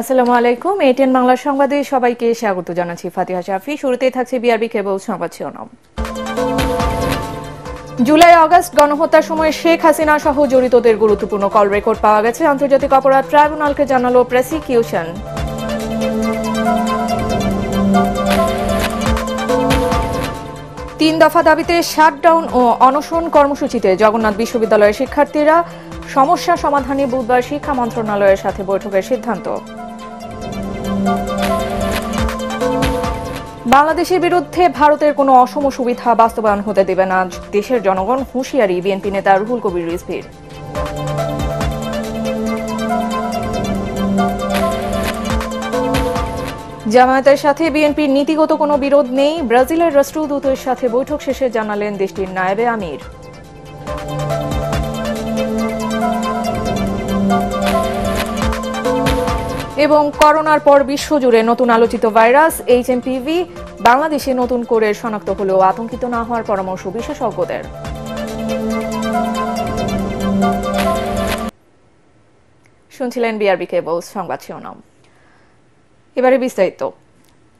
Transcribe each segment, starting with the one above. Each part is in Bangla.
আসসালামু আলাইকুম। এটিএন বাংলা সংবাদে সবাইকে স্বাগত জানাচ্ছি ফাতিহা শাফি। শুরুতেই থাকছে বিআরবি কেবল সংবাদ শিরোনাম। জুলাই আগস্ট গণহত্যার সময় শেখ হাসিনা সহ জড়িতদের গুরুত্বপূর্ণ কল রেকর্ড পাওয়া গেছে। আন্তর্জাতিক অপরাধ ট্রাইব্যুনালকে জানালো প্রসিকিউশন। তিন দফা দাবিতে শাটডাউন ও অনশন কর্মসূচিতে জগন্নাথ বিশ্ববিদ্যালয়ের শিক্ষার্থীরা, সমস্যা সমাধানে বুধবার শিক্ষা মন্ত্রণালয়ের সাথে বৈঠকের সিদ্ধান্ত। বাংলাদেশের বিরুদ্ধে ভারতের কোনো অসম সুবিধা বাস্তবায়ন হতে দেবে না দেশের জনগণ, হুঁশিয়ারি বিএনপি নেতা রুহুল কবির রিজভীর। জামায়াতের সাথে বিএনপির নীতিগত কোনো বিরোধ নেই, ব্রাজিলের রাষ্ট্রদূতের সাথে বৈঠক শেষে জানালেন দেশটির নায়েবে আমির। এবং করোনার পর বিশ্বজুড়ে নতুন আলোচিত ভাইরাস এইচএমপিভি বাংলাদেশে নতুন করে শনাক্ত হলেও আতঙ্কিত না হওয়ার পরামর্শ বিশেষজ্ঞদের। শুনছিলেন বিআরবি কেবল সংবাদ শিরোনাম। এবারে বিস্তারিত।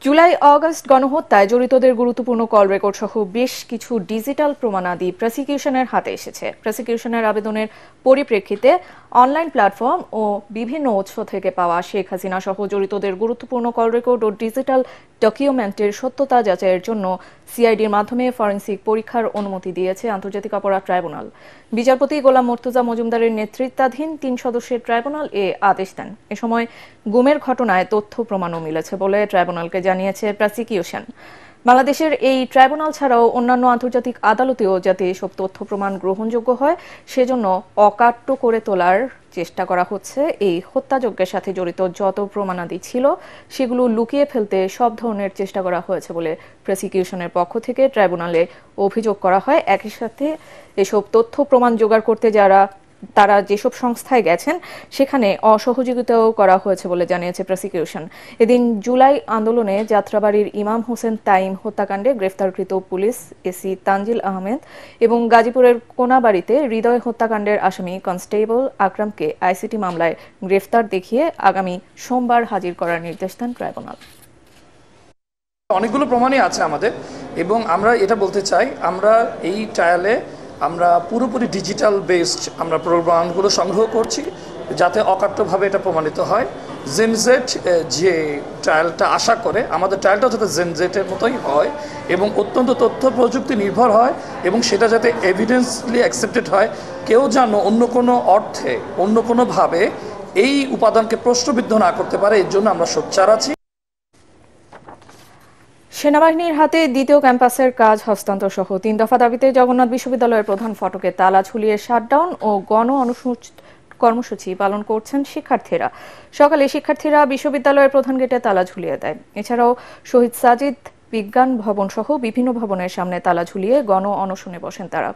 জুলাই আগস্ট গণহত্যায় জড়িতদের গুরুত্বপূর্ণ কল রেকর্ড সহ বেশ কিছু ডিজিটাল প্রমাণাদি প্রসিকিউশনের হাতে এসেছে। প্রসিকিউশনের আবেদনের পরিপ্রেক্ষিতে অনলাইন প্ল্যাটফর্ম ও বিভিন্ন উৎস থেকে পাওয়া শেখ হাসিনা সহ জড়িতদের গুরুত্বপূর্ণ কল রেকর্ড ও ডিজিটাল ডকুমেন্টের সত্যতা যাচাইয়ের জন্য সিআইডির মাধ্যমে ফরেনসিক পরীক্ষার অনুমতি দিয়েছে আন্তর্জাতিক অপরাধ ট্রাইব্যুনাল। বিচারপতি গোলাম মুর্তজা মজুমদারের নেতৃত্বাধীন ৩ সদস্যের ট্রাইব্যুনাল এ আদেশ দেন। এ সময় গুমের ঘটনায় তথ্য প্রমাণও মিলেছে বলে ট্রাইব্যুনালকে জানিয়েছে প্রসিকিউশন। বাংলাদেশের এই ট্রাইব্যুনাল ছাড়াও অন্যান্য আন্তর্জাতিক আদালতেও যাতে এসব তথ্য প্রমাণ গ্রহণযোগ্য হয় সেজন্য অকাট্য করে তোলার চেষ্টা করা হচ্ছে। এই হত্যাযজ্ঞের সাথে জড়িত যত প্রমাণাদি ছিল সেগুলো লুকিয়ে ফেলতে সব ধরনের চেষ্টা করা হয়েছে বলে প্রসিকিউশনের পক্ষ থেকে ট্রাইব্যুনালে অভিযোগ করা হয়। একই সাথে এসব তথ্য প্রমাণ জোগাড় করতে তারা যেসব সংস্থায় গেছেন সেখানে অসহযোগিতাও করা হয়েছে বলে জানিয়েছে প্রসিকিউশন। এদিন জুলাই আন্দোলনে যাত্রাবাড়ির ইমাম হোসেন তাইম হত্যাকাণ্ডে গ্রেফতারকৃত পুলিশ এসি তানজিল আহমেদ এবং গাজীপুরের কোনাবাড়িতে হৃদয় হত্যাকাণ্ডের আসামি কনস্টেবল আকরামকে আইসিটি মামলায় গ্রেফতার দেখিয়ে আগামী সোমবার হাজির করার নির্দেশ দেন ট্রাইব্যুনাল। অনেকগুলো প্রমাণই আছে আমাদের, এবং আমরা এটা বলতে চাই, আমরা এই ট্রায়ালে আমরা পুরোপুরি ডিজিটাল বেসড আমরা প্রমাণগুলো সংগ্রহ করছি যাতে অকাট্যভাবে এটা প্রমাণিত হয়। জেনজেট যে ট্রায়ালটা আশা করে, আমাদের ট্রায়ালটা যাতে জেনজেটের মতোই হয় এবং অত্যন্ত তথ্য প্রযুক্তি নির্ভর হয় এবং সেটা যাতে এভিডেন্সলি অ্যাকসেপ্টেড হয়। কেউ যেন অন্য কোনো অর্থে অন্য কোনোভাবে এই উপাদানকে প্রশ্নবিদ্ধ না করতে পারে, এর জন্য আমরা সোচ্চার আছি। সেনাবাহিনীর হাতে দ্বিতীয় ক্যাম্পাসের কাজ হস্তান্তর সহ ৩ দফা দাবিতে জগন্নাথ বিশ্ববিদ্যালয়ের প্রধান ফটকে তালা ঝুলিয়ে শাটডাউন ও গণ কর্মসূচি পালন করছেন শিক্ষার্থীরা। সকালে শিক্ষার্থীরা বিশ্ববিদ্যালয়ের প্রধান গেটে তালা ঝুলিয়ে দেয়। এছাড়াও শহীদ সাজিদ বিজ্ঞান ভবন সহ বিভিন্ন ভবনের সামনে তালা ঝুলিয়ে গণ অনশনে বসেন তারা।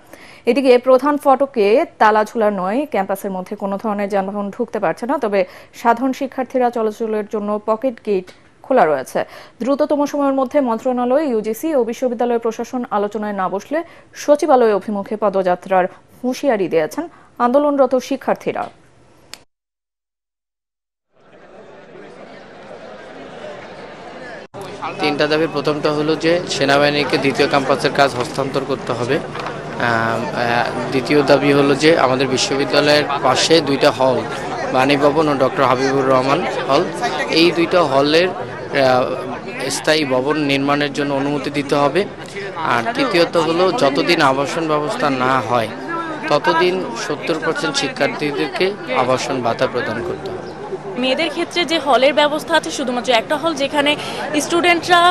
এদিকে প্রধান ফটকে তালা ঝুলার নয়, ক্যাম্পাসের মধ্যে কোনো ধরনের যানবাহন ঢুকতে পারছে না, তবে সাধারণ শিক্ষার্থীরা চলাচলের জন্য পকেট গেট খোলা রয়েছে। দ্রুততম সময়ের মধ্যে মন্ত্রণালয়, ইউজিসি ও বিশ্ববিদ্যালয় প্রশাসন আলোচনায় না বসলে সচিবালয় অভিমুখে পদযাত্রার হুঁশিয়ারি দিয়েছেন আন্দোলনরত শিক্ষার্থীরা। তিনটা দাবির প্রথমটা হলো যে সেনাবাহিনীকে দ্বিতীয় ক্যাম্পাসের কাজ হস্তান্তর করতে হবে। দ্বিতীয় দাবি হলো যে আমাদের বিশ্ববিদ্যালয়ের পাশে 2টা হল, বাণী ভবন ও ডক্টর হাবিবুর রহমান হল, এই 2টা হলের স্থায়ী ভবন নির্মাণের জন্য অনুমতি দিতে হবে। আর তৃতীয়ত হলো যতদিন আবাসন ব্যবস্থা না হয় ততদিন 70% শিক্ষার্থীদেরকে আবাসন ভাতা প্রদান করতে হবে। মেয়েদের ক্ষেত্রে যে হলের ব্যবস্থা আছে শুধুমাত্র একটা হল, যেখানে স্টুডেন্টরা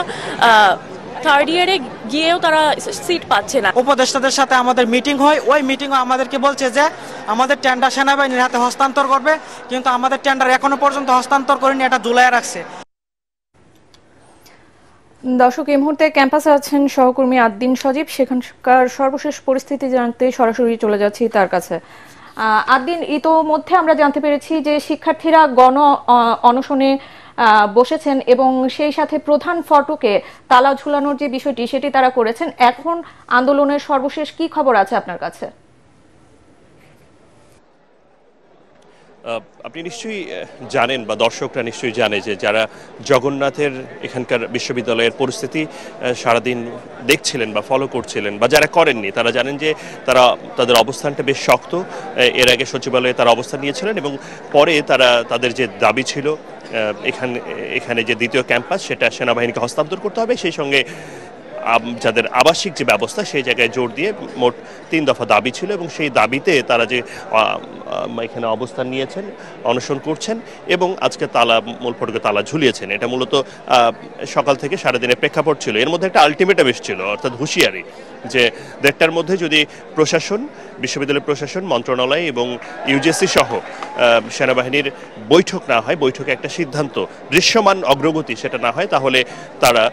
থার্ড ইয়ারে গিয়েও তারা সিট পাচ্ছে না। উপদেষ্টাদের সাথে আমাদের মিটিং হয়, ওই মিটিংও আমাদেরকে বলছে যে আমাদের টেন্ডার সেনাবাহিনীর হাতে হস্তান্তর করবে, কিন্তু আমাদের টেন্ডার এখনো পর্যন্ত হস্তান্তর করেনি, এটা ঝুলাইয়া রাখছে। দর্শক, এই মুহূর্তে ক্যাম্পাসে আছেন সহকর্মী আদ্দিন সজীব। সেখানকার সর্বশেষ পরিস্থিতি জানতে সরাসরি চলে যাচ্ছি তার কাছে। আদ্দিন, ইতোমধ্যে আমরা জানতে পেরেছি যে শিক্ষার্থীরা গণ অনশনে বসেছেন এবং সেই সাথে প্রধান ফটকে তালা ঝুলানোর যে বিষয়টি সেটি তারা করেছেন। এখন আন্দোলনের সর্বশেষ কি খবর আছে আপনার কাছে? আপনি নিশ্চয়ই জানেন বা দর্শকরা নিশ্চয়ই জানে যে যারা জগন্নাথের এখানকার বিশ্ববিদ্যালয়ের পরিস্থিতি সারাদিন দেখছিলেন বা ফলো করছিলেন বা যারা করেননি তারা জানেন যে তাদের অবস্থানটা বেশ শক্ত। এর আগে সচিবালয়ে তারা অবস্থান নিয়েছিলেন এবং পরে তাদের যে দাবি ছিল এখানে যে দ্বিতীয় ক্যাম্পাস সেটা সেনাবাহিনীকে হস্তান্তর করতে হবে, সেই সঙ্গে যাদের আবাসিক যে ব্যবস্থা সেই জায়গায় জোর দিয়ে মোট 3 দফা দাবি ছিল এবং সেই দাবিতে তারা যে এখানে অবস্থান নিয়েছেন, অনশন করছেন এবং আজকে মূল ফটকে তালা ঝুলিয়েছেন। এটা মূলত সকাল থেকে সারাদিনের প্রেক্ষাপট ছিল। এর মধ্যে একটা আলটিমেটাম এসেছিল, অর্থাৎ হুঁশিয়ারি, যে 1:30টার মধ্যে যদি বিশ্ববিদ্যালয় প্রশাসন, মন্ত্রণালয় এবং ইউজিসি সহ সেনাবাহিনীর বৈঠক না হয়, বৈঠকে একটা সিদ্ধান্ত, দৃশ্যমান অগ্রগতি সেটা না হয়, তাহলে তারা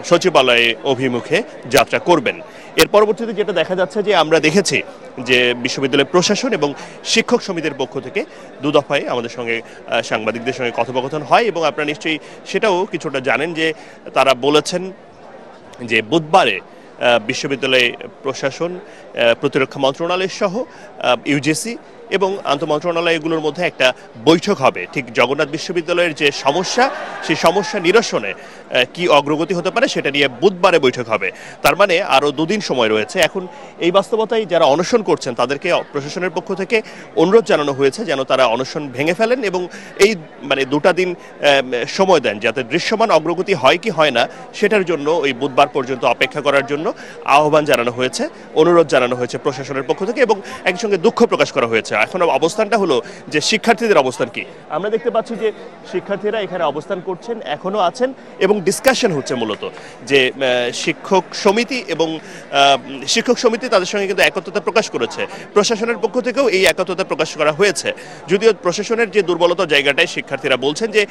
সচিবালয়ে অভিমুখে যাত্রা করবেন। এর পরবর্তীতে যেটা দেখা যাচ্ছে যে আমরা দেখেছি যে বিশ্ববিদ্যালয় প্রশাসন এবং শিক্ষক সমিতির পক্ষ থেকে 2 দফায় আমাদের সঙ্গে সাংবাদিকদের সঙ্গে কথোপকথন হয় এবং আপনারা নিশ্চয়ই সেটাও কিছুটা জানেন যে তারা বলেছেন যে বুধবারে বিশ্ববিদ্যালয় প্রশাসন, প্রতিরক্ষা মন্ত্রণালয় সহ ইউজিসি এবং আন্তঃমন্ত্রণালয়গুলোর মধ্যে একটা বৈঠক হবে। ঠিক জগন্নাথ বিশ্ববিদ্যালয়ের যে সমস্যা, সেই সমস্যা নিরসনে কি অগ্রগতি হতে পারে সেটা নিয়ে বুধবারে বৈঠক হবে। তার মানে আরও 2 দিন সময় রয়েছে। এখন এই বাস্তবতায় যারা অনশন করছেন তাদেরকে প্রশাসনের পক্ষ থেকে অনুরোধ জানানো হয়েছে যেন তারা অনশন ভেঙে ফেলেন এবং এই 2টা দিন সময় দেন, যাতে দৃশ্যমান অগ্রগতি হয় কি হয় না সেটার জন্য ওই বুধবার পর্যন্ত অপেক্ষা করার জন্য আহ্বান জানানো হয়েছে, অনুরোধ জানানো হয়েছে প্রশাসনের পক্ষ থেকে এবং একই সঙ্গে দুঃখ প্রকাশ করা হয়েছে। এখন অবস্থানটা হলো যে শিক্ষার্থীদের অবস্থান কি। আমরা দেখতে পাচ্ছি যে শিক্ষার্থীরা এখানে অবস্থান করছেন, এখনো আছেন এবং ডিসকাশন হচ্ছে মূলত যে শিক্ষক সমিতি তাদের সঙ্গে কিন্তু একত্রতা প্রকাশ করেছে। প্রশাসনের পক্ষ থেকেও এই একত্রতা প্রকাশ করা হয়েছে, যদিও প্রশাসনের যে দুর্বলতার জায়গাটায় শিক্ষার্থীরা বলছেন যে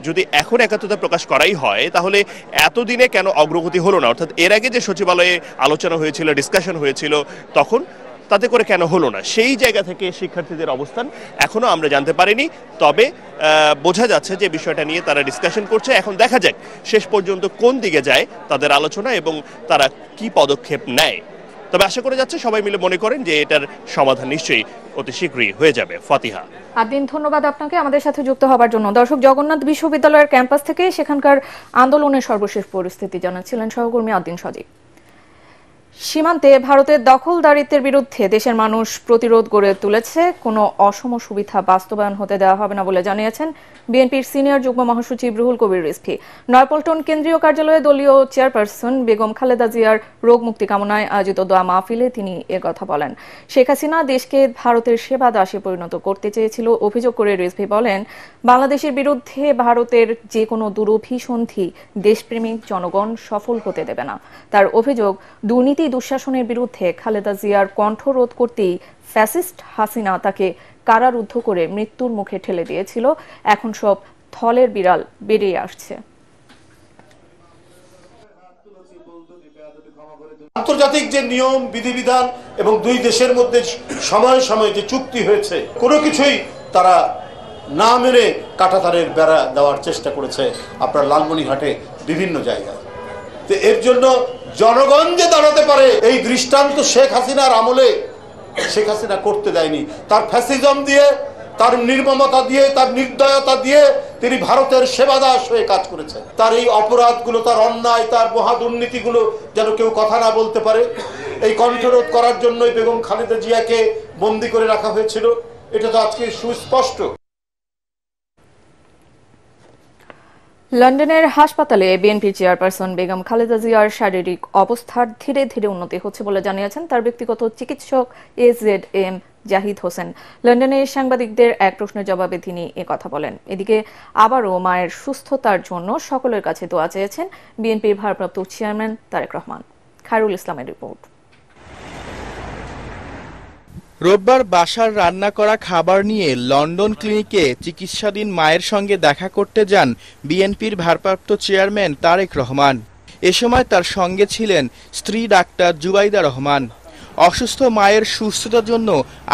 যদি এখন একত্রতা প্রকাশ করাই হয় তাহলে এতদিনে কেন অগ্রগতি হলো না, অর্থাৎ এর আগে যে সচিবালয়ে আলোচনা হয়েছিল, ডিসকাশন হয়েছিল, তখন তাতে করে কেন হলো না, সেই জায়গা থেকে শিক্ষার্থীদের অবস্থান এখনো আমরা জানতে পারিনি। তবে বোঝা যাচ্ছে যে বিষয়টা নিয়ে তারা ডিসকাশন করছে। এখন দেখা যাক শেষ পর্যন্ত কোন দিকে যায় তাদের আলোচনা এবং তারা কি পদক্ষেপ নেয়। তবে আশা করে যাচ্ছে সবাই মিলে মনে করেন যে এটার সমাধান নিশ্চয়ই অতি শীঘ্রই হয়ে যাবে। ফাতিহা। আদিন, ধন্যবাদ আপনাকে আমাদের সাথে যুক্ত হবার জন্য। দর্শক, জগন্নাথ বিশ্ববিদ্যালয়ের ক্যাম্পাস থেকে সেখানকার আন্দোলনের সর্বশেষ পরিস্থিতি জানাচ্ছিলেন সহকর্মী আদিন সজীব। সীমান্তে ভারতের দখলদারিত্বের বিরুদ্ধে দেশের মানুষ প্রতিরোধ গড়ে তুলেছে। কোনো অসম সুবিধা বাস্তবায়ন হতে দেওয়া হবে না বলে জানিয়েছেন বিএনপির সিনিয়র যুগ্ম মহাসচিব রুহুল কবির রিজভী। নয়াপল্টন কেন্দ্রীয় কার্যালয়ে দলীয় চেয়ারপারসন বেগম খালেদা জিয়ার রোগ মুক্তি কামনায় আয়োজিত দোয়া মাহফিলে তিনি কথা বলেন। শেখ হাসিনা দেশকে ভারতের সেবা দাসে পরিণত করতে চেয়েছিল অভিযোগ করে রিজভী বলেন, বাংলাদেশের বিরুদ্ধে ভারতের যে কোনো দুরভিসন্ধি দেশপ্রেমিক জনগণ সফল হতে দেবে না। তার অভিযোগ, দুর্নীতি দুঃশাসনের বিরুদ্ধে খালেদা জিয়ার কণ্ঠরোধ করতেই ফ্যাসিস্ট হাসিনা তাকে কারারুদ্ধ করে মৃত্যুর মুখে ঠেলে দিয়েছিল। এখন সব থলের বিড়াল বেরিয়ে আসছে। আন্তর্জাতিক যে নিয়ম বিধিবিধান এবং 2 দেশের মধ্যে সময় সময় যে চুক্তি হয়েছে, কোনো কিছুই তারা না মেনে কাঁটাতারের বেড়া দেওয়ার চেষ্টা করেছে আপনার লালমনিরহাটে বিভিন্ন জায়গায়। তো এর জন্য জনগণ যে দাঁড়াতে পারে এই দৃষ্টান্ত শেখ হাসিনার আমলে শেখ হাসিনা করতে দেয়নি। তার ফ্যাসিজম দিয়ে, তার নির্মমতা দিয়ে, তার নির্দয়তা দিয়ে তিনি ভারতের সেবাদাস হয়ে কাজ করেছেন। তার এই অপরাধগুলো, তার অন্যায়, তার মহা দুর্নীতিগুলো যেন কেউ কথা না বলতে পারে, এই কণ্ঠরোধ করার জন্যই বেগম খালেদা জিয়াকে বন্দী করে রাখা হয়েছিল। এটা তো আজকে সুস্পষ্ট। লন্ডনের হাসপাতালে বিএনপির চেয়ারপারসন বেগম খালেদা জিয়ার শারীরিক অবস্থার ধীরে ধীরে উন্নতি হচ্ছে বলে জানিয়েছেন তার ব্যক্তিগত চিকিৎসক AZM জাহিদ হোসেন। লন্ডনে সাংবাদিকদের এক প্রশ্নের জবাবে তিনি কথা বলেন। এদিকে আবারও মায়ের সুস্থতার জন্য সকলের কাছে দোয়া চেয়েছেন বিএনপির ভারপ্রাপ্ত চেয়ারম্যান তারেক রহমান। খায়রুল ইসলামের রিপোর্ট। রোববার বাসার রান্না করা খাবার নিয়ে লন্ডন ক্লিনিকে চিকিৎসাধীন মায়ের সঙ্গে দেখা করতে যান বিএনপির ভারপ্রাপ্ত চেয়ারম্যান তারেক রহমান। এ সময় তার সঙ্গে ছিলেন স্ত্রী ডাক্তার জুবাইদা রহমান। অসুস্থ মায়ের সুস্থতার জন্য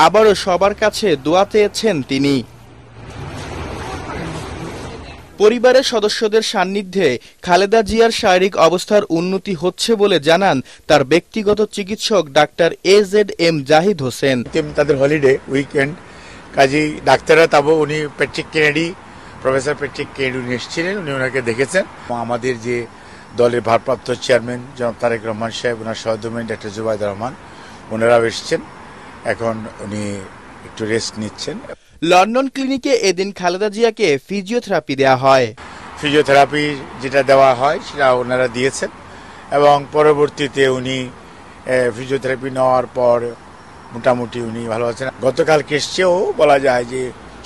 আবারও সবার কাছে দোয়া চেয়েছেন তিনি। পরিবারের সদস্যদের সান্নিধ্যে খালেদা জিয়ার শারীরিক অবস্থার উন্নতি হচ্ছে বলে জানান তার ব্যক্তিগত চিকিৎসক ডাক্তার AZM জাহিদ হোসেন। তাদের হলিডে উইকেন্ড, কাজেই ডাক্তাররা তাবো উনি প্রফেসর প্যাট্রিক কেনেডি উনি এসেছিলেন, উনি ওনাকে দেখেছেন। আমাদের যে দলের ভারপ্রাপ্ত চেয়ারম্যান জনাব তারেক রহমান সাহেব, ওনার সহধর্মিণী ডক্টর জুবাইদা রহমান, ওনারাও এসেছেন। এখন উনি একটু রেস্ট নিচ্ছেন। লন্ডন ক্লিনিকে এদিন খালেদা জিয়াকে ফিজিওথেরাপি দেওয়া হয়। ফিজিওথেরাপি যেটা দেওয়া হয় সেটা ওনারা দিয়েছেন এবং পরবর্তীতে উনি ফিজিওথেরাপি নেওয়ার পর মোটামুটি উনি ভালো আছেন। গতকালকে এসছেও বলা যায় যে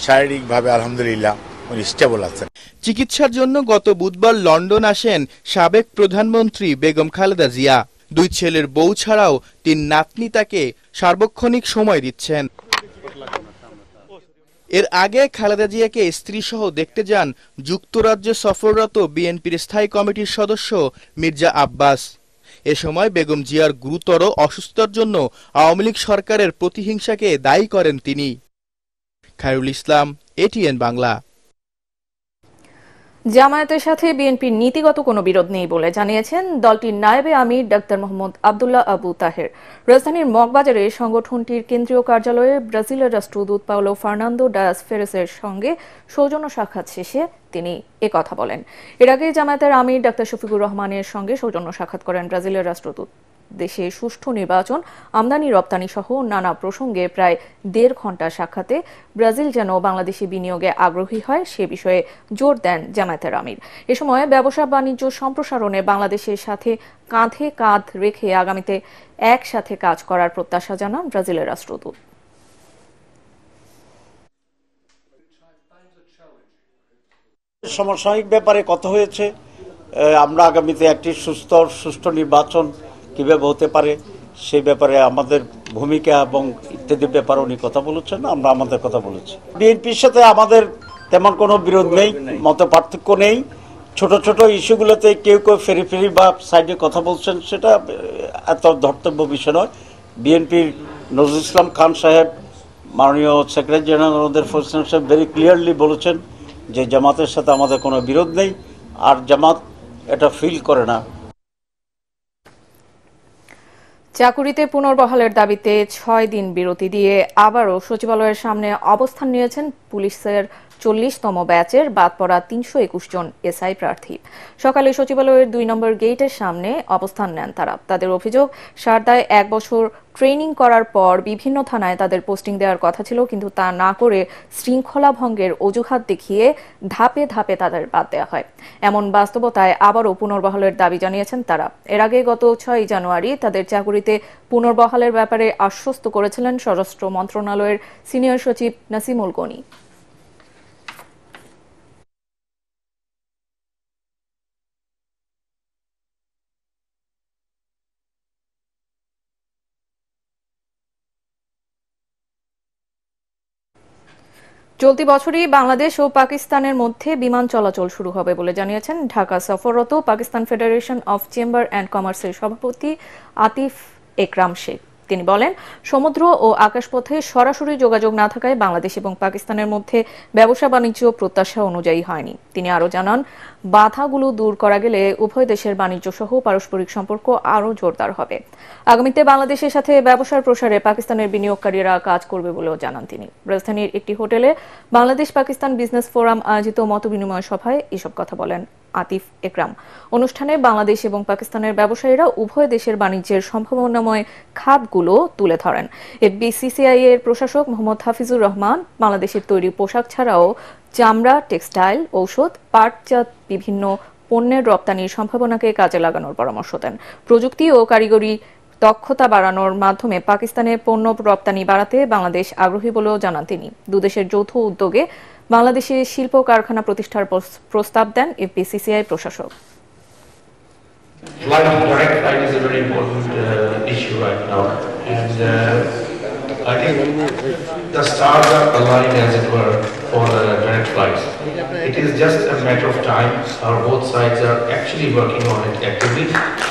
শারীরিকভাবে আলহামদুলিল্লাহ উনি স্টেবল আছেন। চিকিৎসার জন্য গত বুধবার লন্ডন আসেন সাবেক প্রধানমন্ত্রী বেগম খালেদা জিয়া। 2 ছেলের বউ ছাড়াও 3 নাতনি তাকে সার্বক্ষণিক সময় দিচ্ছেন। এর আগে খালেদা জিয়াকে স্ত্রীসহ দেখতে যান যুক্তরাজ্যে সফররত বিএনপির স্থায়ী কমিটির সদস্য মির্জা আব্বাস। এ সময় বেগম জিয়ার গুরুতর অসুস্থতার জন্য আওয়ামী লীগ সরকারের প্রতিহিংসাকে দায়ী করেন তিনি। খায়রুল ইসলাম, এটিএন বাংলা। জামায়াতের সাথে বিএনপির নীতিগত কোনো বিরোধ নেই বলে জানিয়েছেন দলটির নায়েবে আমির ডাক্তার মোহাম্মদ আব্দুল্লাহ আবু তাহের। রাজধানীর মগবাজারে সংগঠনটির কেন্দ্রীয় কার্যালয়ে ব্রাজিলের রাষ্ট্রদূত পাওলো ফার্নান্দো ডায়াস ফেরেসের সঙ্গে সৌজন্য সাক্ষাৎ শেষে তিনি একথা বলেন। এর আগে জামায়াতের আমির ডাক্তার শফিকুর রহমানের সঙ্গে সৌজন্য সাক্ষাৎ করেন ব্রাজিলের রাষ্ট্রদূত। দেশে সুষ্ঠু নির্বাচন, আমদানি রপ্তানি সহ নানা প্রসঙ্গে প্রায় 1.5 ঘণ্টা সাক্ষাতে ব্রাজিল যেন বাংলাদেশি বিনিয়োগে আগ্রহী হয় সে বিষয়ে জোর দেন জামায়াতের আমির। এ সময় ব্যবসা বাণিজ্য সম্প্রসারণে বাংলাদেশের সাথে কাঁধে কাঁধ রেখে আগামীতে একসাথে কাজ করার প্রত্যাশা জানান ব্রাজিলের রাষ্ট্রদূত। সমসাময়িক ব্যাপারে কথা হয়েছে। আমরা আগামীতে একটি সুষ্ঠু নির্বাচন কিভাবে হতে পারে সে ব্যাপারে আমাদের ভূমিকা এবং ইত্যাদি ব্যাপারে উনি কথা বলেছেন, আমরা আমাদের কথা বলেছি। বিএনপির সাথে আমাদের তেমন কোনো বিরোধ নেই, মত পার্থক্য নেই। ছোট ছোট ইস্যুগুলোতে কেউ ফেরি বা সাইডে কথা বলছেন, সেটা এত ধর্তব্য বিষয় নয়। বিএনপির নজরুল ইসলাম খান সাহেব, মাননীয় সেক্রেটারি জেনারেল আমাদের ফজল সাহেব ভেরি ক্লিয়ারলি বলেছেন যে জামাতের সাথে আমাদের কোনো বিরোধ নেই, আর জামাত এটা ফিল করে না। চাকুরিতে পুনর্বহালের দাবিতে 6 দিন বিরতি দিয়ে আবারও সচিবালয়ের সামনে অবস্থান নিয়েছেন পুলিশের 40তম ব্যাচের বাদ পড়া 321 জন এসআই প্রার্থী। সকালে সচিবালয়ের 2 নম্বর গেটের সামনে অবস্থান নেন তারা। তাদের অভিযোগ, সারদায় 1 বছর ট্রেনিং করার পর বিভিন্ন থানায় তাদের পোস্টিং দেওয়ার কথা ছিল, কিন্তু তা না করে শৃঙ্খলা ভঙ্গের অজুহাত দেখিয়ে ধাপে ধাপে তাদের বাদ দেওয়া হয়। এমন বাস্তবতায় আবারও পুনর্বহালের দাবি জানিয়েছেন তারা। এর আগে গত 6 জানুয়ারি তাদের চাকুরিতে পুনর্বহালের ব্যাপারে আশ্বস্ত করেছিলেন স্বরাষ্ট্র মন্ত্রণালয়ের সিনিয়র সচিব নাসিমুল গনি। চলতি বছরই বাংলাদেশ ও পাকিস্তানের মধ্যে বিমান চলাচল শুরু হবে বলে জানিয়েছেন ঢাকা সফররত Pakistan federation of chamber and কমার্সের সভাপতি আতিফ একরাম শেখ। তিনি বলেন, সমুদ্র ও আকাশপথে সরাসরি যোগাযোগ না থাকায় বাংলাদেশ এবং পাকিস্তানের মধ্যে ব্যবসা বাণিজ্য প্রত্যাশা অনুযায়ী হয়নি। তিনি আরও জানান, বাধাগুলো দূর করা গেলে উভয় দেশের বাণিজ্য সহ পারস্পরিক সম্পর্ক আরও জোরদার হবে। আগামীতে বাংলাদেশের সাথে ব্যবসার প্রসারে পাকিস্তানের বিনিয়োগকারীরা কাজ করবে বলেও জানান তিনি। রাজধানীর একটি হোটেলে বাংলাদেশ পাকিস্তান বিজনেস ফোরাম আয়োজিত মতবিনিময় সভায় এসব কথা বলেন আতিফ একরাম। অনুষ্ঠানে বাংলাদেশ এবং পাকিস্তানের ব্যবসায়ীরা উভয় দেশের বাণিজ্যের সম্ভাবনাময় খাতগুলো তুলে ধরেন। এফবিসিসিআই এর প্রশাসক মোহাম্মদ হাফিজুর রহমান বাংলাদেশের তৈরি পোশাক ছাড়াও চামড়া, টেক্সটাইল, ঔষধ, পাটজাত বিভিন্ন পণ্যের রপ্তানির সম্ভাবনাকে কাজে লাগানোর পরামর্শ দেন। প্রযুক্তি ও কারিগরি দক্ষতা বাড়ানোর মাধ্যমে পাকিস্তানের পণ্য রপ্তানি বাড়াতে বাংলাদেশ আগ্রহী বলেও জানান তিনি। দুদেশের যৌথ উদ্যোগে বাংলাদেশে শিল্প কারখানা প্রতিষ্ঠার প্রস্তাব দেন এফবিসিসিআই প্রশাসক। Flight, direct flight is a very important issue right now, and I think the stars are aligned, as it were, for the direct flights. It is just a matter of time. Both sides are actually working on it actively.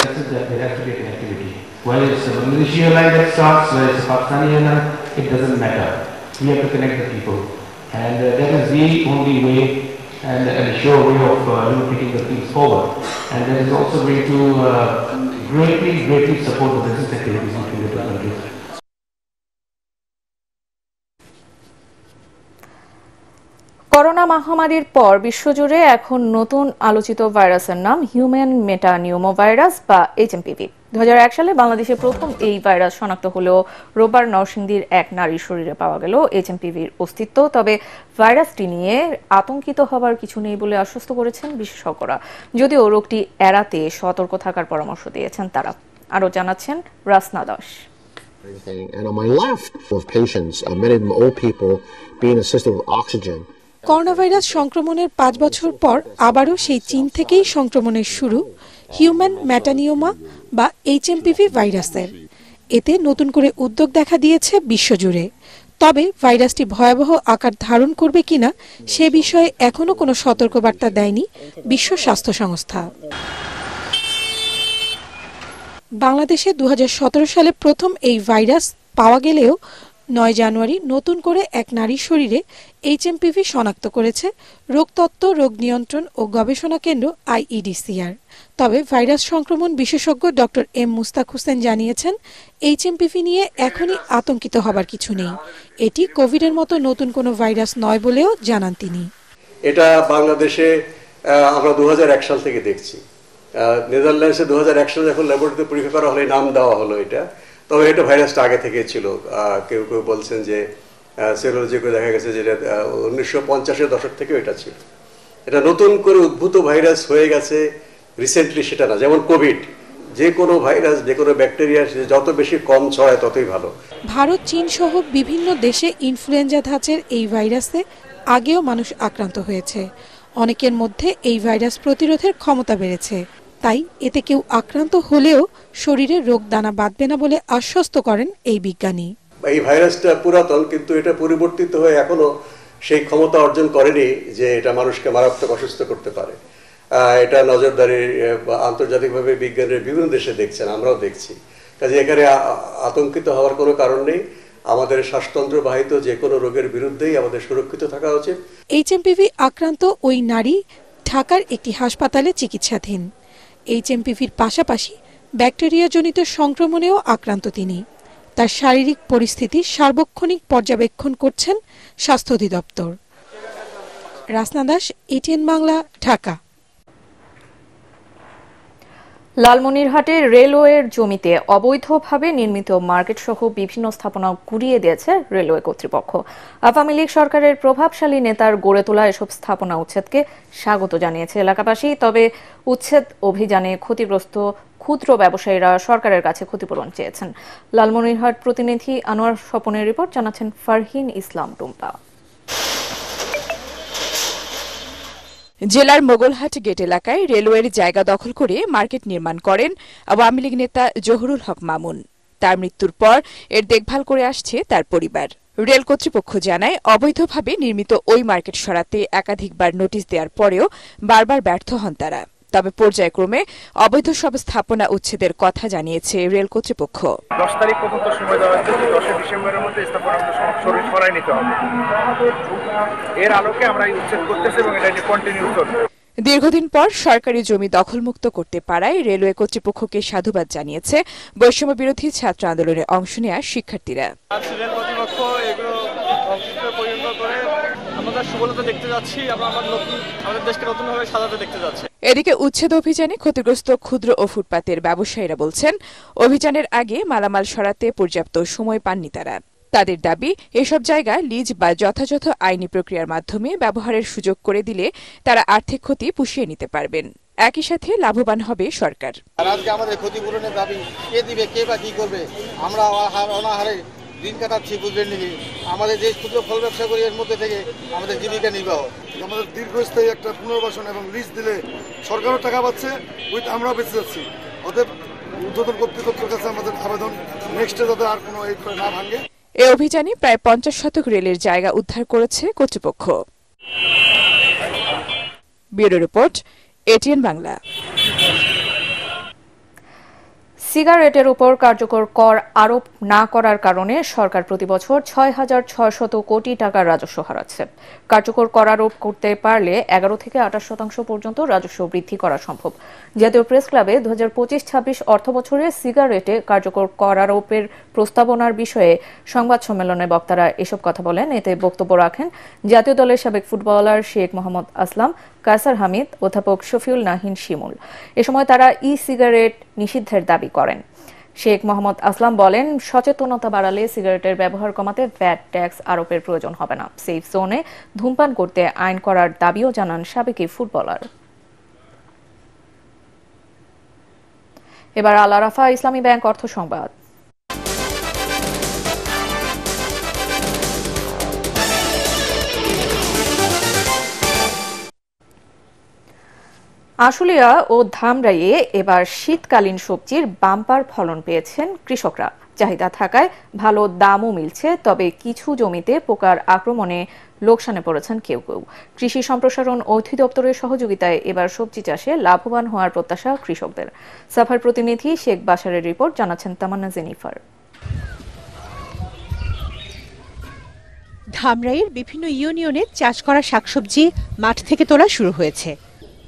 This is the activity. Whether it's a Malaysia line that starts, whether it's a Pakistani line, it doesn't matter. We have to connect the people, and that is the only way and a sure way of taking the things forward. And that is also going to greatly support the business activities between the two countries. Corona মহামারীর পর বিশ্বজুড়ে এখন নতুন আলোচিত ভাইরাসের নাম হিউম্যান মেটানিউমোভাইরাস বা HMPV। 2001 সালে বাংলাদেশে প্রথম এই ভাইরাস শনাক্ত হলেও রোববার নরসিংদীর এক নারীর শরীরে পাওয়া গেল HMPVর অস্তিত্ব। তবে ভাইরাসটি নিয়ে আতঙ্কিত হবার কিছু নেই বলে আশ্বস্ত করেছেন বিশেষজ্ঞরা, যদিও রোগটি এড়াতে সতর্ক থাকার পরামর্শ দিয়েছেন তারা। আরও জানাচ্ছেন Rasna Das. And on my left, of patients, many of them old people, being assisted with oxygen. Corona virus সংক্রমণের 5 বছর পর আবারও সেই চীন থেকেই সংক্রমণের শুরু হিউম্যান মেটানিওমা বা HMPV ভাইরাসের। এতে নতুন করে উদ্যোগ দেখা দিয়েছে বিশ্বজুড়ে। তবে ভাইরাসটি ভয়াবহ আকার ধারণ করবে কিনা সে বিষয়ে এখনো কোনো সতর্কবার্তা দেয়নি বিশ্ব স্বাস্থ্য সংস্থা। বাংলাদেশে 2017 সালে প্রথম এই ভাইরাস পাওয়া গেলেও 9 জানুয়ারি নতুন করে এক নারীর শরীরে HMPV শনাক্ত করেছে রোগতত্ত্ব, রোগ নিয়ন্ত্রণ ও গবেষণা কেন্দ্র IEDCR। তবে ভাইরাস সংক্রমণ বিশেষজ্ঞ ডক্টর M মুস্তাক হোসেন জানিয়েছেন, HMPV নিয়ে এখনই আতঙ্কিত হবার কিছু নেই। এটি কোভিডের মতো নতুন কোনো ভাইরাস নয় বলেও জানান তিনি। এটা বাংলাদেশে আমরা 2001 সাল থেকে দেখছি। নেদারল্যান্ডসে 2001 সালে যখন ল্যাবরেটরিতে পরীক্ষা করা হলে নাম দেওয়া হলো এটা। তবে এটা ভাইরাসটা আগে থেকে ছিল। কেউ কেউ বলছেন যে সেরোলজি করে দেখা গেছে যে 1950-এর দশক থেকেও এটা ছিল। এটা নতুন করে উদ্ভূত ভাইরাস হয়ে গেছে রিসেন্টলি সেটা না। যেমন কোভিড, যে কোনো ভাইরাস, যে কোনো ব্যাকটেরিয়া যত বেশি কম ছড়ায় ততই ভালো। ভারত, চীন সহ বিভিন্ন দেশে ইনফ্লুয়েঞ্জা ধাঁচের এই ভাইরাসে আগেও মানুষ আক্রান্ত হয়েছে। অনেকের মধ্যে এই ভাইরাস প্রতিরোধের ক্ষমতা বেড়েছে। তাই এতে কেউ আক্রান্ত হলেও শরীরে রোগ দানা বাঁধবে না বলে আশ্বস্ত করেন এই বিজ্ঞানী। এই ভাইরাসটা পুরাতন, কিন্তু এটা পরিবর্তিত হয়ে এখনো সেই ক্ষমতা অর্জন করেনি যে এটা মানুষকে মারাত্মক অসুস্থ করতে পারে। এটা নজরদারি আন্তর্জাতিকভাবে বিজ্ঞানের বিভিন্ন দেশে দেখছেন, আমরাও দেখছি। কাজে এখানে আতঙ্কিত হওয়ার কোনো কারণ নেই। আমাদের শ্বাসতন্ত্র বাহিত যে কোনো রোগের বিরুদ্ধেই আমাদের সুরক্ষিত থাকা উচিত। HMPV আক্রান্ত ওই নারী ঢাকার একটি হাসপাতালে চিকিৎসাধীন। HMPVর পাশাপাশি ব্যাকটেরিয়াজনিত সংক্রমণেও আক্রান্ত তিনি। তার শারীরিক পরিস্থিতি সার্বক্ষণিক পর্যবেক্ষণ করছেন স্বাস্থ্য অধিদপ্তর। রাসনা দাস, ATN বাংলা, ঢাকা। লালমনিরহাটের রেলওয়ের জমিতে অবৈধভাবে নির্মিত মার্কেট সহ বিভিন্ন স্থাপনা গুড়িয়ে দিয়েছে রেলওয়ে কর্তৃপক্ষ। আওয়ামী লীগ সরকারের প্রভাবশালী নেতার গড়ে তোলা এসব স্থাপনা উচ্ছেদকে স্বাগত জানিয়েছে এলাকাবাসী। তবে উচ্ছেদ অভিযানে ক্ষতিগ্রস্ত ক্ষুদ্র ব্যবসায়ীরা সরকারের কাছে ক্ষতিপূরণ চেয়েছেন। লালমনিরহাট প্রতিনিধি আনোয়ার স্বপনের রিপোর্ট, জানাচ্ছেন ফারহিন ইসলাম টুম্পা। জেলার মোগলহাট গেট এলাকায় রেলওয়ের জায়গা দখল করে মার্কেট নির্মাণ করেন আওয়ামী লীগ নেতা জহুরুল হক মামুন। তার মৃত্যুর পর এর দেখভাল করে আসছে তার পরিবার। রেল কর্তৃপক্ষ জানায়, অবৈধভাবে নির্মিত ওই মার্কেট সরাতে একাধিকবার নোটিশ দেওয়ার পরেও বারবার ব্যর্থ হন তারা। তবে পর্যায়ক্রমে অবৈধ সব স্থাপনা উচ্ছেদের কথা জানিয়েছে রেল কর্তৃপক্ষ। 10 তারিখ পর্যন্ত সময় দেওয়া হয়েছে, 10 ডিসেম্বরের মধ্যে স্থাপনাগুলো সরাই নিতে হবে। এর আলোকে আমরা উচ্ছেদ করতেছি এবং এটা কন্টিনিউ করব। দীর্ঘদিন পর সরকারি জমি দখলমুক্ত করতে পারায় রেলওয়ে কর্তৃপক্ষকে সাধুবাদ জানিয়েছে বৈষম্য বিরোধী ছাত্র আন্দোলনে অংশ নেওয়া শিক্ষার্থীরা। রেল কর্তৃপক্ষ এগুলো পরিণত করে আমাদের সুবলতা দেখতে যাচ্ছি, আমরা আমাদের দেশকে নতুনভাবে সাজাতে দেখতে যাচ্ছি। এদিকে উচ্ছেদ অভিযানে ক্ষতিগ্রস্ত ক্ষুদ্র ও ফুটপাতের ব্যবসায়ীরা বলছেন, অভিযানের আগে মালামাল সরাতে পর্যাপ্ত সময় পাননি তারা। তাদের দাবি, এসব জায়গা লিজ বা যথাযথ আইনি প্রক্রিয়ার মাধ্যমে ব্যবহারের সুযোগ করে দিলে তারা আর্থিক ক্ষতি পুষিয়ে নিতে পারবেন। একই সাথে লাভবান হবে সরকার। আজকে আমাদের ক্ষতিপূরণের দাবি কে দিবে, কে বা কি করবে? আমরা অনাহারে দিন কাটাচ্ছি, বুঝলেন নাকি? আমাদের যে ক্ষুদ্র ফল ব্যবসা করি এর মধ্যে থেকে আমাদের জীবিকা নির্বাহ। আমাদের দীর্ঘস্থায়ী একটা পুনর্বাসন এবং লিজ দিলে সরকারও টাকা পাচ্ছে, আমরাও বেঁচে যাচ্ছি। অতএব ঊর্ধ্বতন কর্তৃপক্ষের কাছে আমাদের আবেদন, নেক্সটে যাতে আর কোনো এই না ভাঙে। এ অভিযানে প্রায় 50 শতক রেলের জায়গা উদ্ধার করেছে কর্তৃপক্ষ। Bureau report, ATN Bangla. সিগারেটের উপর কার্যকর কর আরোপ না করার কারণে সরকার প্রতিবছর ৬,৬০০ কোটি টাকার রাজস্ব হারাচ্ছে। কার্যকর কর আরোপ করতে পারলে ১১ থেকে ২৮% পর্যন্ত রাজস্ব বৃদ্ধি করা সম্ভব। জাতীয় প্রেস ক্লাবে ২০২৫-২৬ অর্থবছরে সিগারেটে কার্যকর কর আরোপের প্রস্তাবনার বিষয়ে সংবাদ সম্মেলনে বক্তারা এসব কথা বলেন। এতে বক্তব্য রাখেন জাতীয় দলের সাবেক ফুটবলার শেখ মোহাম্মদ আসলাম, কায়সার হামিদ, অধ্যাপক শফিউল নাহিন শিমুল। এ সময় তারা সিগারেট নিষিদ্ধের দাবি করেন। শেখ মোহাম্মদ আসলাম বলেন, সচেতনতা বাড়ালে সিগারেটের ব্যবহার কমাতে ভ্যাট ট্যাক্স আরোপের প্রয়োজন হবে না। সেফ জোনে ধূমপান করতে আইন করার দাবিও জানান সাবেক ফুটবলার। এবার আল আরাফা ইসলামী ব্যাংক অর্থ সংবাদ। আশুলিয়া ও ধামরাইয়ে এবার শীতকালীন সবজির বাম্পার ফলন পেয়েছেন কৃষকরা। চাহিদা থাকায় ভালো দামও মিলছে, তবে কিছু জমিতে পোকার আক্রমণে লোকসানে পড়েছেন কেউ কেউ। কৃষি সম্প্রসারণ অধিদপ্তরের সহযোগিতায় এবার সবজি চাষে লাভবান হওয়ার প্রত্যাশা কৃষকদের। সাফার প্রতিনিধি শেখ বাশারের রিপোর্ট, জানাচ্ছেন তামান্না জেনিফার। ধামরাইয়ের বিভিন্ন ইউনিয়নে চাষ করা শাকসবজি মাঠ থেকে তোলা শুরু হয়েছে।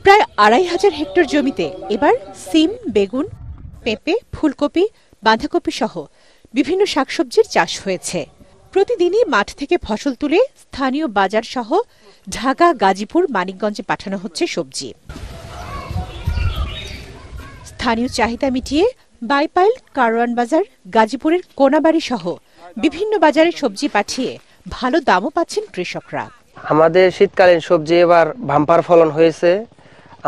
প্রায় ২৫০০ হেক্টর জমিতে এবার সিম, বেগুন, পেঁপে, ফুলকপি, বাঁধাকপি সহ বিভিন্ন শাকসবজির চাষ হয়েছে। প্রতিদিনই মাঠ থেকে ফসল তুলে স্থানীয় বাজার সহ ঢাকা, গাজীপুর, মানিকগঞ্জে পাঠানো হচ্ছে সবজি। স্থানীয় চাহিদা মিটিয়ে বাইপাইল, কারওয়ান বাজার, গাজীপুরের কোনাবাড়ি সহ বিভিন্ন বাজারে সবজি পাঠিয়ে ভালো দামও পাচ্ছেন কৃষকরা। আমাদের শীতকালীন সবজি এবার বাম্পার ফলন হয়েছে।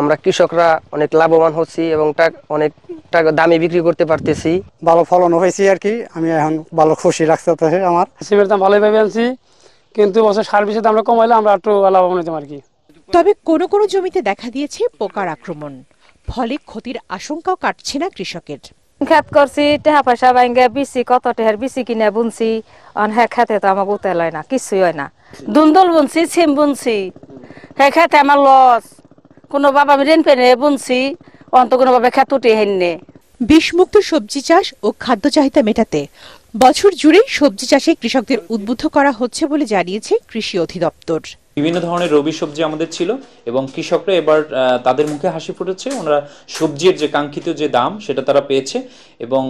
আমরা কৃষকরা অনেক লাভবান হচ্ছি এবং অনেক টাকা দামে বিক্রি করতে পারতেছি। ভালো ফলন হয়েছে আর কি, আমি এখন ভালো খুশি রাখতে আমার। সিমের দাম ভালোই ভাবে আনছি, কিন্তু বছর সার বিষয়ে দামটা কমাইলে আমরা একটু লাভবান হতাম আর কি। তবে কোনো কোনো জমিতে দেখা দিয়েছে পোকার আক্রমণ, ফলে ক্ষতির আশঙ্কাও কাটছে না কৃষকের। খেত করছি, টেহা পয়সা বাইঙ্গা বিচি, কত টেহার বিচি কিনে বুনছি, হ্যাঁ খেতে তো আমার উতেল হয় না, কিছুই হয় না। দুন্দল বুনছি, সিম বুনছি, হ্যাঁ খেতে আমার লস। কোনো বাবা আমি ঋণ পেনে বুনছি, অন্ত কোনো ভাবে খেত উঠে হেননে। বিষমুক্ত সবজি চাষ ও খাদ্য চাহিদা মেটাতে বছর জুড়েই সবজি চাষে কৃষকদের উদ্বুদ্ধ করা হচ্ছে বলে জানিয়েছে কৃষি অধিদপ্তর। বিভিন্ন ধরনের রবি সবজি আমাদের ছিল এবং কৃষকরা এবার তাদের মুখে হাসি ফুটেছে। ওনারা সবজির যে কাঙ্ক্ষিত যে দাম সেটা তারা পেয়েছে এবং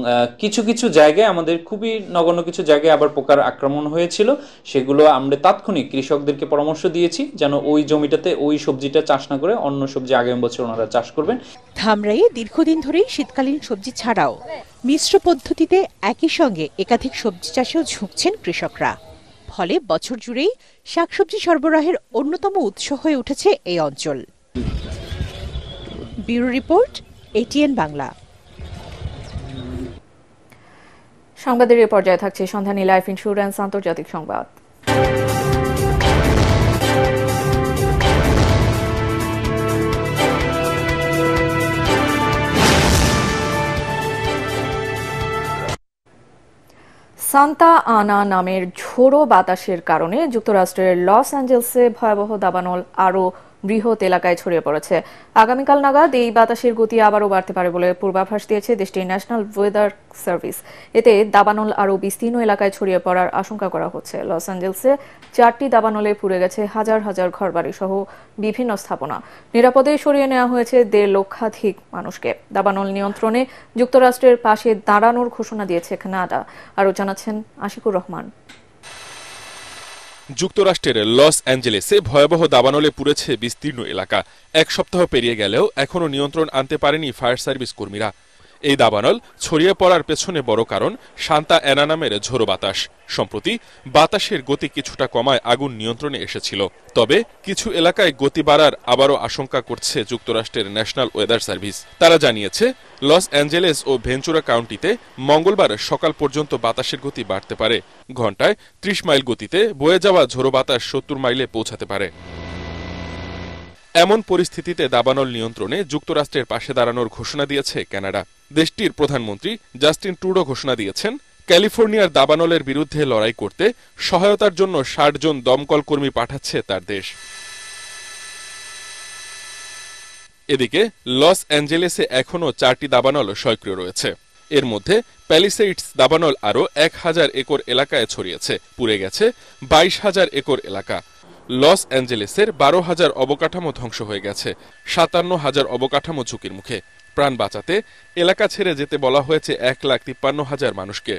কিছু কিছু জায়গায় আমাদের খুবই নগণ্য কিছু জায়গায় আবার পোকার আক্রমণ হয়েছিল, সেগুলো আমরা তাৎক্ষণিক কৃষকদেরকে পরামর্শ দিয়েছি যেন ওই জমিটাতে ওই সবজিটা চাষ না করে অন্য সবজি আগামী বছর ওনারা চাষ করবেন। ধামরাইয়ে দীর্ঘদিন ধরেই শীতকালীন সবজি ছাড়াও মিশ্র পদ্ধতিতে একই সঙ্গে একাধিক সবজি চাষেও ঝুঁকছেন কৃষকরা। ফলে বছর জুড়েই শাকসবজি সরবরাহের অন্যতম উৎস হয়ে উঠেছে এই অঞ্চল। Bureau report, ATN Bangla. সংবাদের এ পর্যায়ে থাকছে সন্ধানী লাইফ ইন্স্যুরেন্স আন্তর্জাতিক সংবাদ। সান্তা আনা নামের ঝোড়ো বাতাসের কারণে যুক্তরাষ্ট্রের লস অ্যাঞ্জেলসে ভয়াবহ দাবানল আরও বৃহৎ এলাকায় ছড়িয়ে পড়েছে। আগামীকাল নাগাদ এই বাতাসের গতি আবারও বাড়তে পারে বলে পূর্বাভাস দিয়েছে দেশটির ন্যাশনাল ওয়েদার সার্ভিস। এতে দাবানল আরও বিস্তীর্ণ এলাকায় ছড়িয়ে পড়ার আশঙ্কা করা হচ্ছে। লস অ্যাঞ্জেলসে 4টি দাবানলে পুড়ে গেছে হাজার হাজার ঘরবাড়ি সহ বিভিন্ন স্থাপনা। নিরাপদে সরিয়ে নেওয়া হয়েছে 1.5 লক্ষাধিক মানুষকে। দাবানল নিয়ন্ত্রণে যুক্তরাষ্ট্রের পাশে দাঁড়ানোর ঘোষণা দিয়েছে কানাডা। আরও জানাচ্ছেন আশিকুর রহমান। যুক্তরাষ্ট্রের লস অ্যাঞ্জেলেসে ভয়াবহ দাবানলে পুড়েছে বিস্তীর্ণ এলাকা। 1 সপ্তাহ পেরিয়ে গেলেও এখনও নিয়ন্ত্রণ আনতে পারেনি ফায়ার সার্ভিস কর্মীরা। এই দাবানল ছড়িয়ে পড়ার পেছনে বড় কারণ সান্তা অ্যানা নামের ঝোড়ো বাতাস। সম্প্রতি বাতাসের গতি কিছুটা কমায় আগুন নিয়ন্ত্রণে এসেছিল, তবে কিছু এলাকায় গতি বাড়ার আবারও আশঙ্কা করছে যুক্তরাষ্ট্রের ন্যাশনাল ওয়েদার সার্ভিস। তারা জানিয়েছে লস অ্যাঞ্জেলেস ও ভেঞ্চুরা কাউন্টিতে মঙ্গলবার সকাল পর্যন্ত বাতাসের গতি বাড়তে পারে। ঘণ্টায় 30 মাইল গতিতে বয়ে যাওয়া ঝোড়ো বাতাস 70 মাইলে পৌঁছাতে পারে। এমন পরিস্থিতিতে দাবানল নিয়ন্ত্রণে যুক্তরাষ্ট্রের পাশে দাঁড়ানোর ঘোষণা দিয়েছে কানাডা। দেশটির প্রধানমন্ত্রী জাস্টিন ট্রুডো ঘোষণা দিয়েছেন ক্যালিফোর্নিয়ার দাবানলের বিরুদ্ধে লড়াই করতে সহায়তার জন্য 60 জন দমকল কর্মী পাঠাচ্ছে তার দেশ। এদিকে লস অ্যাঞ্জেলেসে এখনও 4টি দাবানল সক্রিয় রয়েছে। এর মধ্যে প্যালিসেইডস দাবানল আরও 1000 একর এলাকায় ছড়িয়েছে, পুড়ে গেছে 22,000 একর এলাকা। লস অ্যাঞ্জেলেসের 12,000 অবকাঠামো ধ্বংস হয়ে গেছে, 57,000 অবকাঠামো ঝুঁকির মুখে। প্রাণ বাঁচাতে এলাকা ছেড়ে যেতে বলা হয়েছে 1,53,000 মানুষকে।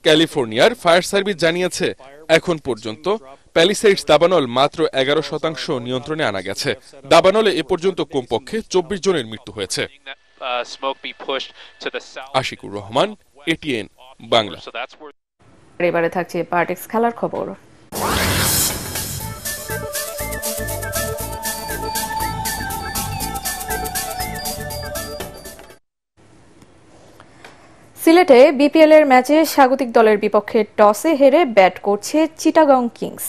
ক্যালিফোর্নিয়ার ফায়ার সার্ভিস জানিয়েছে এখন পর্যন্ত প্যালিসেইডস দাবানল মাত্র 11% নিয়ন্ত্রণে আনা গেছে। দাবানলে এ পর্যন্ত কমপক্ষে 24 জনের মৃত্যু হয়েছে। আশিকুর রহমান, এটিএন বাংলা। এবারে থাকছে পার্টিক্স খেলার খবর। সিলেটে বিপিএল এর ম্যাচে স্বাগতিক দলের বিপক্ষে টসে হেরে ব্যাট করছে চিটাগং কিংস।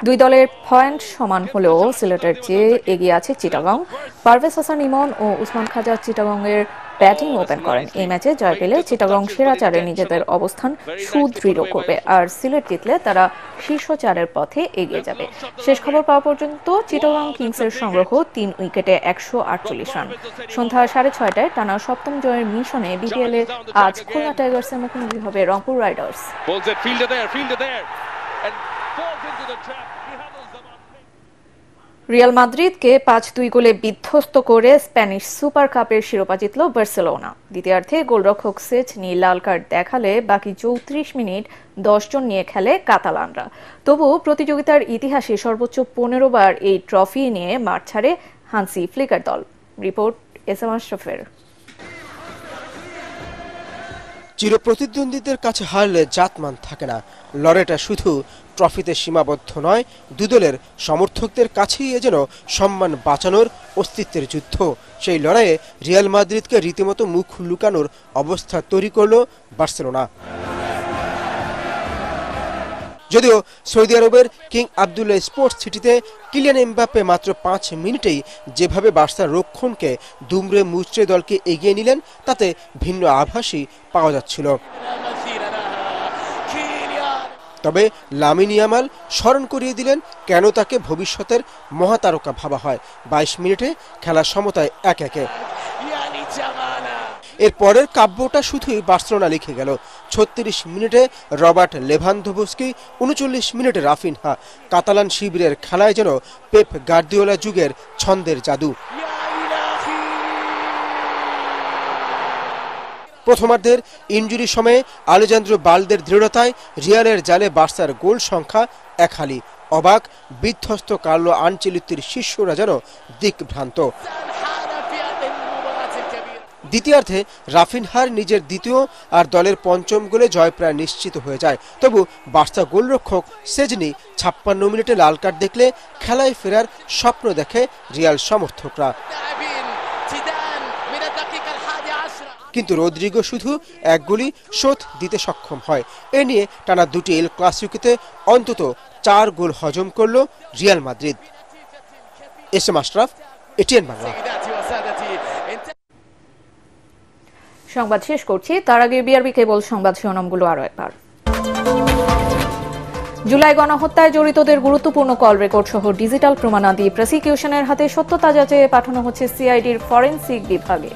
দুই দলের পয়েন্ট সমান হলেও সিলেটের চেয়ে এগিয়ে আছে চিটাগং। পারভেজ হাসান ইমন ও উসমান খাজা চিটাগং এর ব্যাটিং ওপেন করেন। এই ম্যাচে জয় পেলে চিটাগং সেরা চারে নিজেদের অবস্থান সুদৃঢ় করবে, আর সিলেট জিতলে তারা শীর্ষ চারের পথে এগিয়ে যাবে। শেষ খবর পাওয়া পর্যন্ত চিটাগং কিংসের সংগ্রহ 3 উইকেটে 148 রান। সন্ধ্যা 6:30টায় টানা সপ্তম জয়ের মিশনে বিপিএল এ আজ খুলনা টাইগার্সের মুখোমুখি হবে রংপুর রাইডার্স। রিয়াল মাদ্রিদকে 5-2 গোলে বিধ্বস্ত করে স্প্যানিশ সুপার কাপের শিরোপা জিতল বার্সেলোনা। দ্বিতীয়ার্ধে গোলরক্ষক সেচনি লাল কার্ড দেখালে বাকি 34 মিনিট 10 জন নিয়ে খেলে কাতালানরা। তবু প্রতিযোগিতার ইতিহাসে সর্বোচ্চ 15 বার এই ট্রফি নিয়ে মাঠ ছাড়ে হান্সি ফ্লিকার দল। রিপোর্ট এসএম আশরাফের। চিরপ্রতিদ্বন্দ্বীদের কাছে হারলে জাতমান থাকে না। লড়াইটা শুধু ট্রফিতে সীমাবদ্ধ নয়, দুদলের সমর্থকদের কাছেই যেন সম্মান বাঁচানোর অস্তিত্বের যুদ্ধ। সেই লড়াইয়ে রিয়াল মাদ্রিদকে রীতিমতো মুখ লুকানোর অবস্থা তৈরি করল বার্সেলোনা। যদিও সৌদি আরবের কিং আবদুল্লাহ স্পোর্টস সিটিতে কিলিয়ান এমবাপ্পে মাত্র 5 মিনিটেই যেভাবে বার্সার রক্ষণকে দুমড়ে মুচড়ে দলকে এগিয়ে নিলেন, তাতে ভিন্ন আভাসই পাওয়া যাচ্ছিল। তবে লামিন ইয়ামাল স্মরণ করিয়ে দিলেন কেন তাকে ভবিষ্যতের মহাতারকা ভাবা হয়। 22 মিনিটে খেলা সমতায় 1-1। এর পরের কাব্যটা শুধুই বার্সেলোনা লিখে গেল। 36 মিনিটে রবার্ট লেভানদোভস্কি, 39 মিনিটে রাফিনহা। কাতালান শিবিরের খেলায় যেন পেপ গার্দিওলা যুগের ছন্দের জাদু। প্রথমার্ধের ইনজুরি সময়ে আলেজান্দ্রো বালদের দৃঢ়তায় রিয়ালের জালে বার্সার গোল সংখ্যা 1 হালি। অবাক বিধ্বস্ত কার্লো আনচেলত্তির শিষ্যরা যেন দিকভ্রান্ত। দ্বিতীয়ার্ধে রাফিনহার নিজের দ্বিতীয় আর দলের পঞ্চম গোলে জয় প্রায় নিশ্চিত হয়ে যায়। তবু বার্সা গোলরক্ষক সেজনি 56 মিনিটে লাল কার্ড দেখলে খেলায় ফেরার স্বপ্ন দেখে রিয়াল সমর্থকরা। কিন্তু রদ্রিগো শুধু এক গোলই শোধ দিতে সক্ষম হয়। এ নিয়ে টানা 2টি এল ক্লাসিকোতে অন্তত 4 গোল হজম করল Real Madrid. SM Ashraf, ATN Bangla. সংবাদ শেষ করছি, তার আগে বিআরবি কেবল সংবাদ শিরোনামগুলো আরো একবার। জুলাই গণহত্যায় জড়িতদের গুরুত্বপূর্ণ কল রেকর্ড সহ ডিজিটাল প্রমাণাদি প্রসিকিউশনের হাতে সত্যতা যাচাইয়ে পাঠানো হচ্ছে সিআইডির ফরেনসিক বিভাগে।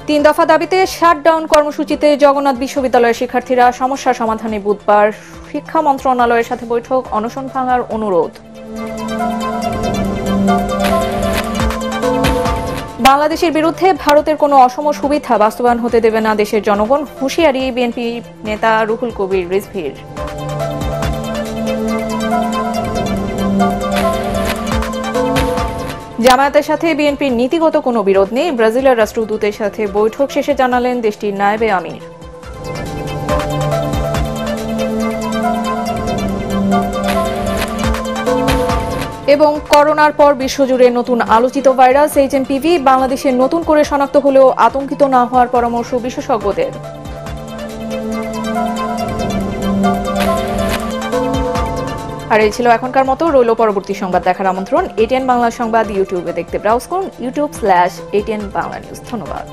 3 দফা দাবিতে শাটডাউন কর্মসূচিতে জগন্নাথ বিশ্ববিদ্যালয়ের শিক্ষার্থীরা সমস্যা সমাধানে বুধবার শিক্ষা মন্ত্রণালয়ের সাথে বৈঠক, অনশন ভাঙার অনুরোধ। বাংলাদেশের বিরুদ্ধে ভারতের কোনো অসম সুবিধা বাস্তবায়ন হতে দেবে না দেশের জনগণ, হুঁশিয়ারি বিএনপি নেতা রুহুল কবির রিজভীর। জামায়াতের সাথে বিএনপির নীতিগত কোনো বিরোধ নেই, ব্রাজিলের রাষ্ট্রদূতের সাথে বৈঠক শেষে জানালেন দেশটির নায়েবে আমির। এবং করোনার পর বিশ্বজুড়ে নতুন আলোচিত ভাইরাস HMPV বাংলাদেশে নতুন করে শনাক্ত হলেও আতঙ্কিত না হওয়ার পরামর্শ বিশেষজ্ঞদের। আর এই ছিল এখনকার মতো, রইল পরবর্তী সংবাদ দেখার আমন্ত্রণ। এটিএন বাংলা সংবাদ ইউটিউবে দেখতে ব্রাউজ করুন, youtube/ATN বাংলা নিউজ। ধন্যবাদ।